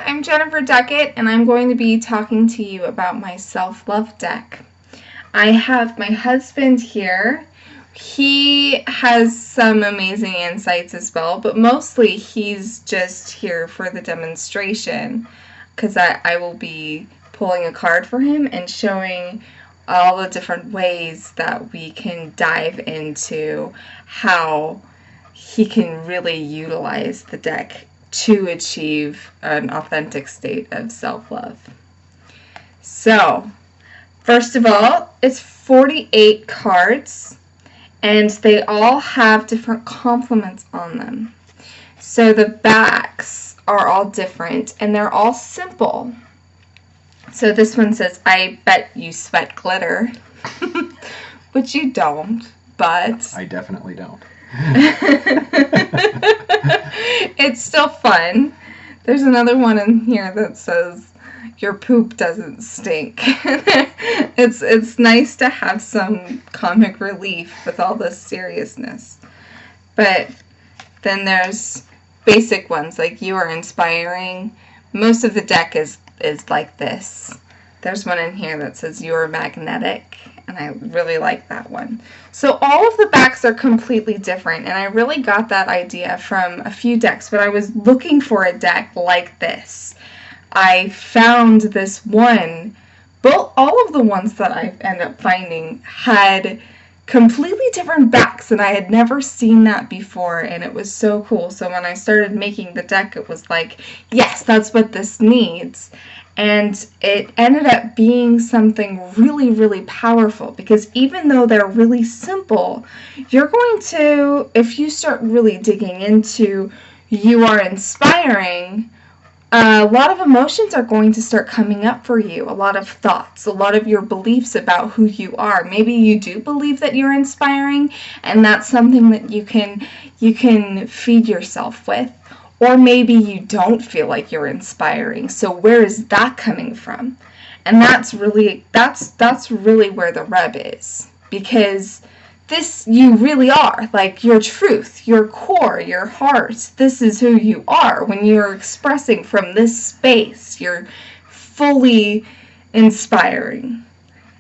I'm Jennifer Duckett, and I'm going to be talking to you about my self-love deck. I have my husband here. He has some amazing insights as well, but mostly he's just here for the demonstration because I will be pulling a card for him and showing all the different ways that we can dive into how he can really utilize the deck to achieve an authentic state of self-love. So, first of all, it's 48 cards, and they all have different compliments on them. So the backs are all different, and they're all simple. So this one says, I bet you sweat glitter, which you don't, but... I definitely don't. It's still fun. There's another one in here that says your poop doesn't stink. It's nice to have some comic relief with all this seriousness. But then there's basic ones like you are inspiring. Most of the deck is like this. There's one in here that says you are magnetic, and I really like that one. So all of the backs are completely different, and I really got that idea from a few decks, but I was looking for a deck like this. I found this one, but all of the ones that I ended up finding had completely different backs, and I had never seen that before, and it was so cool. So when I started making the deck, it was like, yes, that's what this needs. And it ended up being something really, really powerful, because even though they're really simple, you're going to, if you start really digging into you are inspiring, a lot of emotions are going to start coming up for you, a lot of thoughts, a lot of your beliefs about who you are. Maybe you do believe that you're inspiring, and that's something that you can feed yourself with. Or maybe you don't feel like you're inspiring. So where is that coming from? And that's really where the rub is. Because this, you really are, like your truth, your core, your heart. This is who you are. When you're expressing from this space, you're fully inspiring.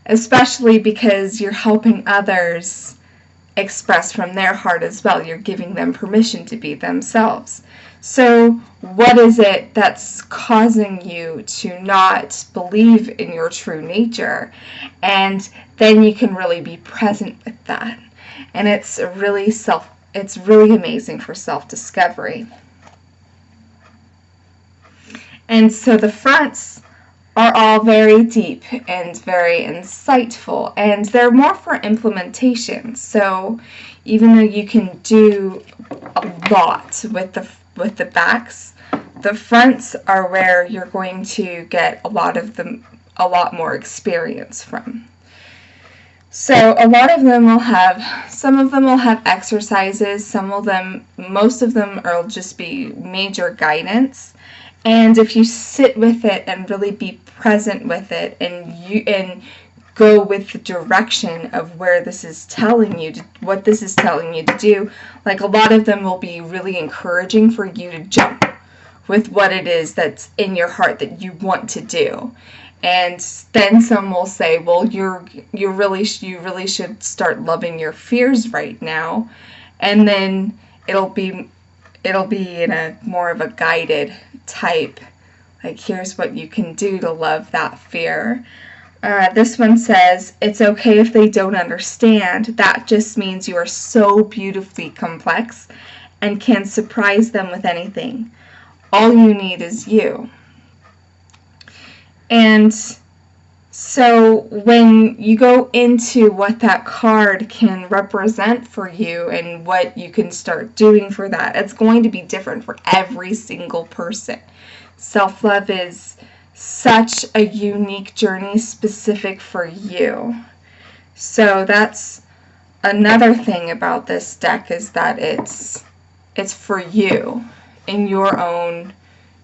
Especially because you're helping others express from their heart as well. You're giving them permission to be themselves. So what is it that's causing you to not believe in your true nature? And then you can really be present with that. And it's really amazing for self-discovery. And so the fronts are all very deep and very insightful, and they're more for implementation. So even though you can do a lot with the backs, the fronts are where you're going to get a lot more experience from. So some of them will have exercises, most of them will just be major guidance. And if you sit with it and really be present with it, and go with the direction of where this is telling you what this is telling you to do, like a lot of them will be really encouraging for you to jump with what it is that's in your heart that you want to do. And then some will say, well, you really should start loving your fears right now. And then it'll be in a more of a guided type, like here's what you can do to love that fear. This one says, it's okay if they don't understand. That just means you are so beautifully complex and can surprise them with anything. All you need is you. And so when you go into what that card can represent for you and what you can start doing for that, it's going to be different for every single person. Self-love is such a unique journey specific for you. So that's another thing about this deck, is that it's for you in your own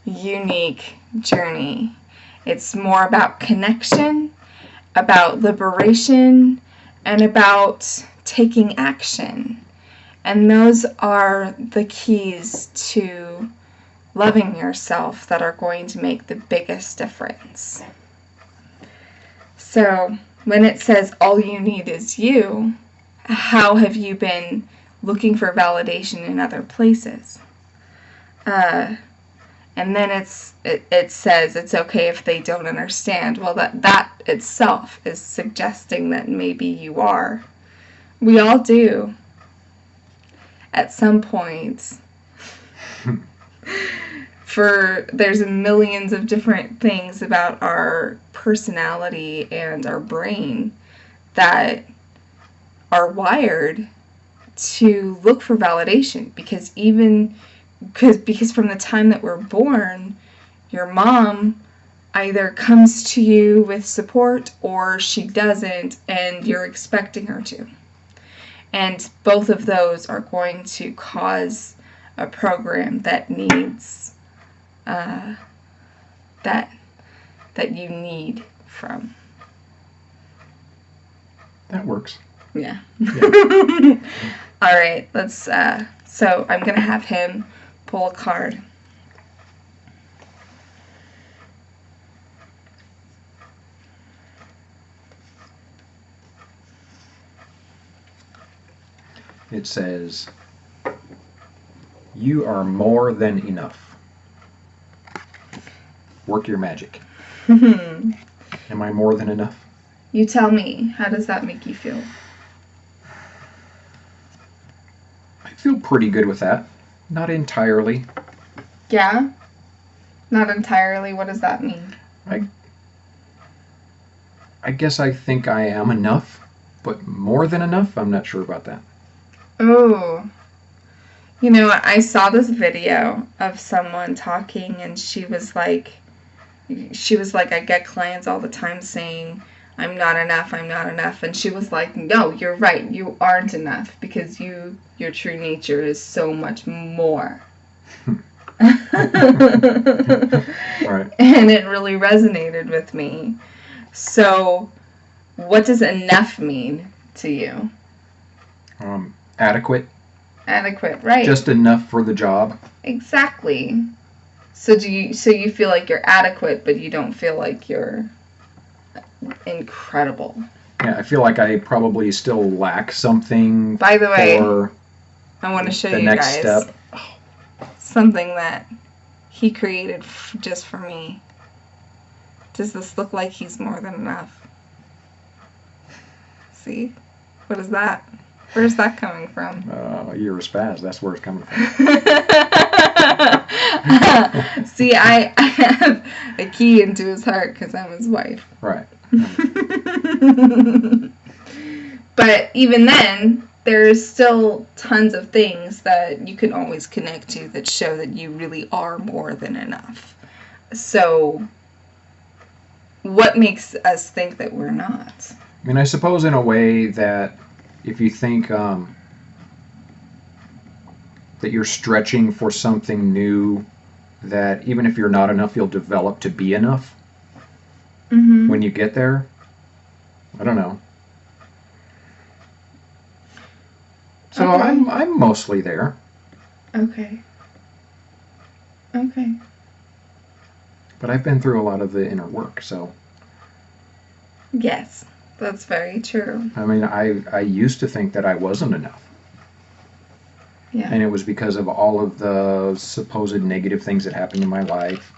unique journey. It's more about connection, about liberation, and about taking action. And those are the keys to loving yourself that are going to make the biggest difference. So when it says all you need is you, how have you been looking for validation in other places? And then it says it's okay if they don't understand. Well, that itself is suggesting that maybe you are. We all do. At some point. There's millions of different things about our personality and our brain that are wired to look for validation, because from the time that we're born, your mom either comes to you with support or she doesn't, and you're expecting her to. And both of those are going to cause a program that needs that you need from. That works. Yeah. All right, let's so I'm going to have him pull a card. It says, you are more than enough. Work your magic. Am I more than enough? You tell me. How does that make you feel? I feel pretty good with that. Not entirely. Yeah? Not entirely. What does that mean? I guess I think I am enough, but more than enough? I'm not sure about that. Oh. You know, I saw this video of someone talking, and she was like, I get clients all the time saying, I'm not enough. And she was like, no, you're right. You aren't enough, because your true nature is so much more. Right. And it really resonated with me. So, what does enough mean to you? Adequate. Adequate, right. Just enough for the job. Exactly. So you feel like you're adequate, but you don't feel like you're incredible. Yeah, I feel like I probably still lack something. By the way, for I want to show the you next guys step. something that he created just for me. Does this look like he's more than enough? See? What is that? Where's that coming from? You're a spaz. That's where it's coming from. See, I have a key into his heart because I'm his wife. Right. But even then, there's still tons of things that you can always connect to that show that you really are more than enough. So, what makes us think that we're not? I mean, I suppose in a way that if you think that you're stretching for something new, that even if you're not enough, you'll develop to be enough when you get there. I don't know. So okay. I'm mostly there. Okay. But I've been through a lot of the inner work, so. Yes, that's very true. I mean, I used to think that I wasn't enough. Yeah. And it was because of all of the supposed negative things that happened in my life.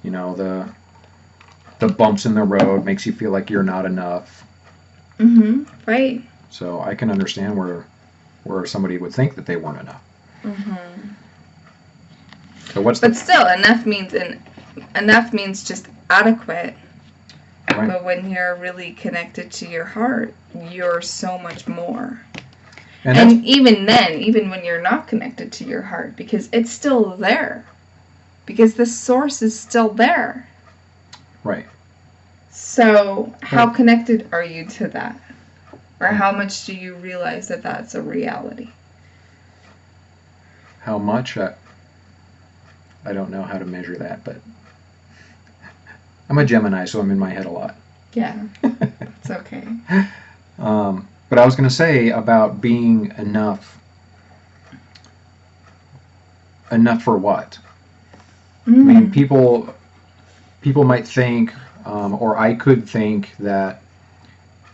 You know, the bumps in the road makes you feel like you're not enough. Right. So I can understand where somebody would think that they weren't enough. So But still, enough means just adequate. Right. But when you're really connected to your heart, you're so much more. And even then, even when you're not connected to your heart, because it's still there. Because the source is still there. Right. So how connected are you to that? Or how much do you realize that that's a reality? How much? I don't know how to measure that, but I'm a Gemini, so I'm in my head a lot. Yeah, it's okay. But I was going to say about being enough. Enough for what? I mean, people might think, or I could think that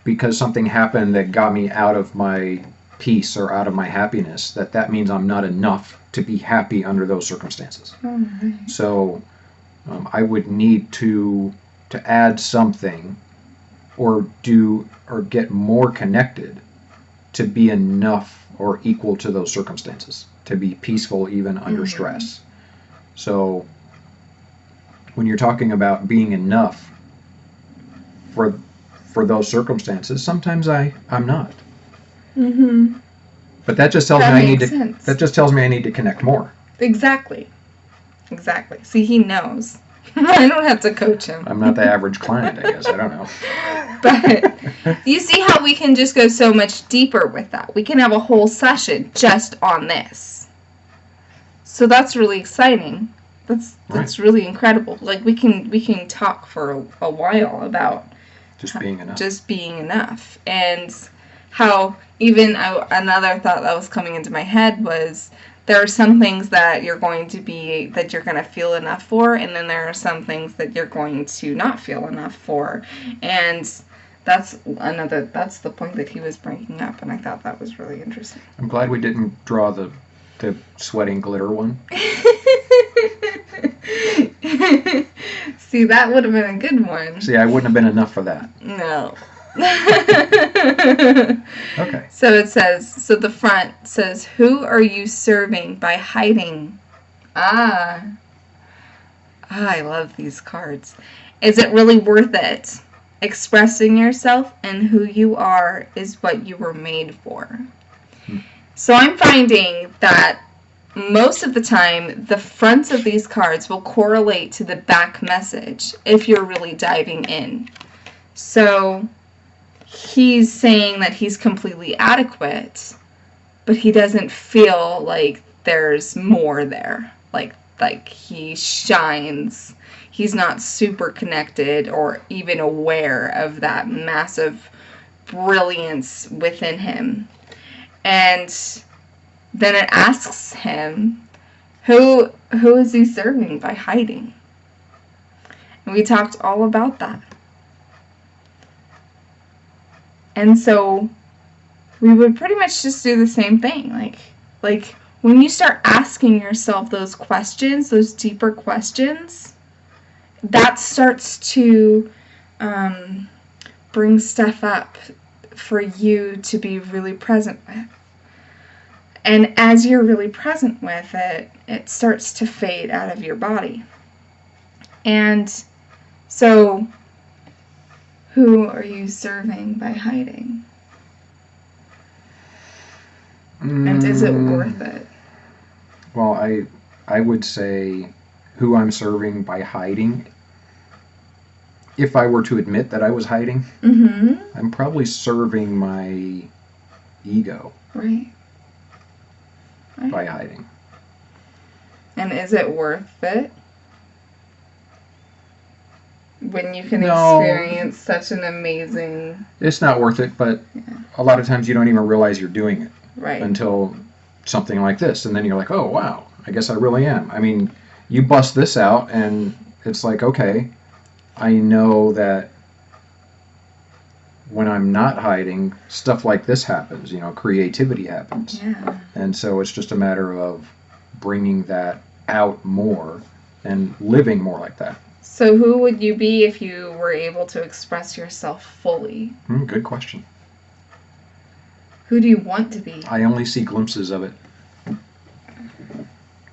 because something happened that got me out of my peace or out of my happiness, that means I'm not enough to be happy under those circumstances. Right. So I would need to add something or get more connected to be enough or equal to those circumstances, to be peaceful even under stress. So when you're talking about being enough for those circumstances, sometimes I'm not. But that just tells me that just tells me I need to connect more. Exactly. See, he knows. I don't have to coach him. I'm not the average client, I guess. I don't know. But you see how we can just go so much deeper with that. We can have a whole session just on this. So that's really exciting. That's really incredible. Like we can talk for a while about just being enough. And how even another thought that was coming into my head was there are some things that you're going to feel enough for, and then there are some things that you're going to not feel enough for. And that's the point that he was bringing up, and I thought that was really interesting. I'm glad we didn't draw the sweating glitter one. See, that would have been a good one. See, I wouldn't have been enough for that. No. Okay. So it says, the front says, who are you serving by hiding? I love these cards. Is it really worth it? Expressing yourself and who you are is what you were made for. So I'm finding that most of the time, the fronts of these cards will correlate to the back message if you're really diving in. So he's saying that he's completely adequate, but he doesn't feel like there's more there. Like he shines. He's not super connected or even aware of that massive brilliance within him. And then it asks him, who is he serving by hiding? And we talked all about that. And so we would pretty much just do the same thing. Like when you start asking yourself those questions, those deeper questions, that starts to bring stuff up for you to be really present with. And as you're really present with it, it starts to fade out of your body. And so, who are you serving by hiding? And is it worth it? Well, I would say who I'm serving by hiding. If I were to admit that I was hiding, I'm probably serving my ego. Right. By hiding. And is it worth it? When you can experience such an amazing... It's not worth it, but a lot of times you don't even realize you're doing it. Right. Until something like this. And then you're like, oh, wow, I guess I really am. I mean, you bust this out and it's like, okay, I know that when I'm not hiding, stuff like this happens, creativity happens. Yeah. And so it's just a matter of bringing that out more and living more like that. So who would you be if you were able to express yourself fully? Good question. Who do you want to be? I only see glimpses of it.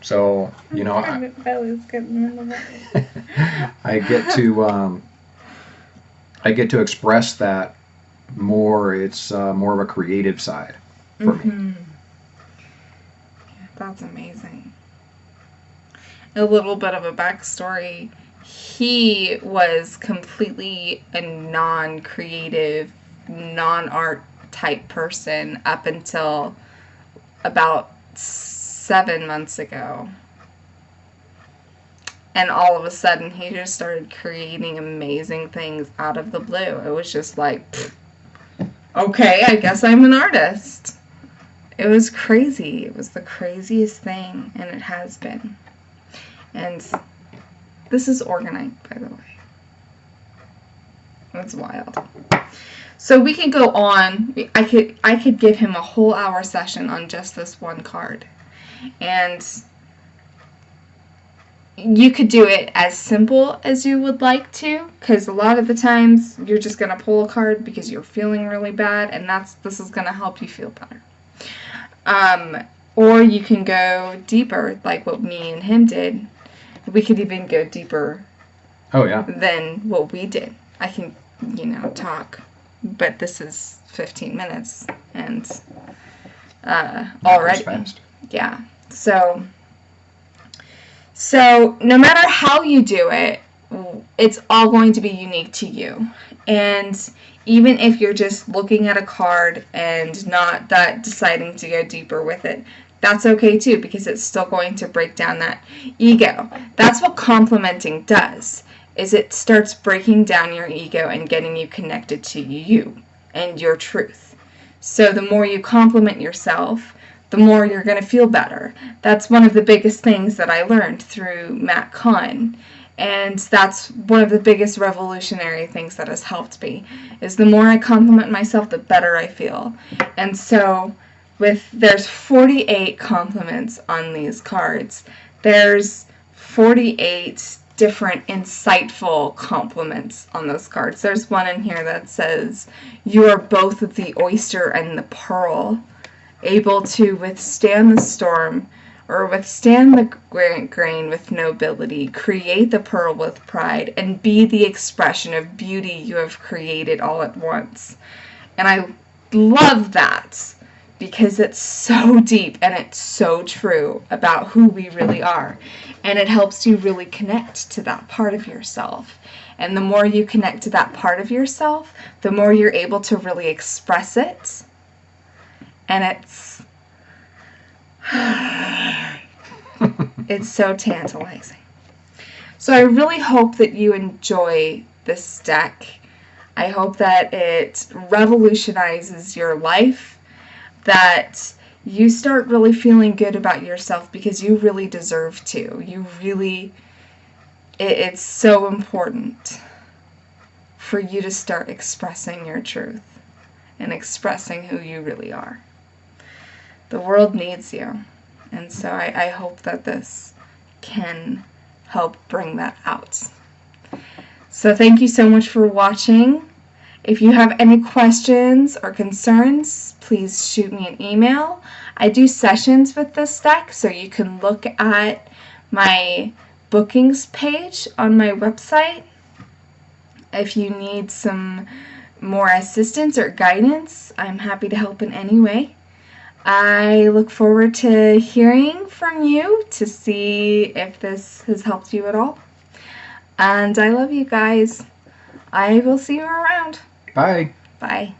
So, I get to express that more. It's more of a creative side for me. That's amazing. A little bit of a backstory. He was completely a non-creative, non-art type person up until about 7 months ago. And all of a sudden, he just started creating amazing things out of the blue. It was just like, okay, I guess I'm an artist. It was crazy. It was the craziest thing, and it has been. And This is Orgonite, by the way. That's wild. So we could go on. I could give him a whole hour session on just this one card. And you could do it as simple as you would like to, because a lot of the times you're just going to pull a card because you're feeling really bad, and this is going to help you feel better. Or you can go deeper, like what me and him did. We could even go deeper than what we did. I can, talk, but this is 15 minutes, and already. Fast. Yeah. So no matter how you do it, it's all going to be unique to you. And even if you're just looking at a card and not deciding to go deeper with it, that's okay too, because it's still going to break down that ego. That's what complimenting does, is it starts breaking down your ego and getting you connected to you and your truth. So the more you compliment yourself, the more you're going to feel better. That's one of the biggest things that I learned through Matt Kahn. And that's one of the biggest revolutionary things that has helped me, is the more I compliment myself, the better I feel. And so there's 48 compliments on these cards. There's 48 different insightful compliments on those cards. There's one in here that says, "You are both the oyster and the pearl, able to withstand the storm, or withstand the grain with nobility, create the pearl with pride, and be the expression of beauty you have created all at once." And I love that, because it's so deep and it's so true about who we really are. And it helps you really connect to that part of yourself. And the more you connect to that part of yourself, the more you're able to really express it. And it's so tantalizing. So I really hope that you enjoy this deck. I hope that it revolutionizes your life, that you start really feeling good about yourself, because you really deserve to. It's so important for you to start expressing your truth and expressing who you really are. The world needs you. And so I hope that this can help bring that out. So thank you so much for watching. If you have any questions or concerns, please shoot me an email. I do sessions with this deck, so you can look at my bookings page on my website. If you need some more assistance or guidance, I'm happy to help in any way. I look forward to hearing from you to see if this has helped you at all. And I love you guys. I will see you around. Bye. Bye.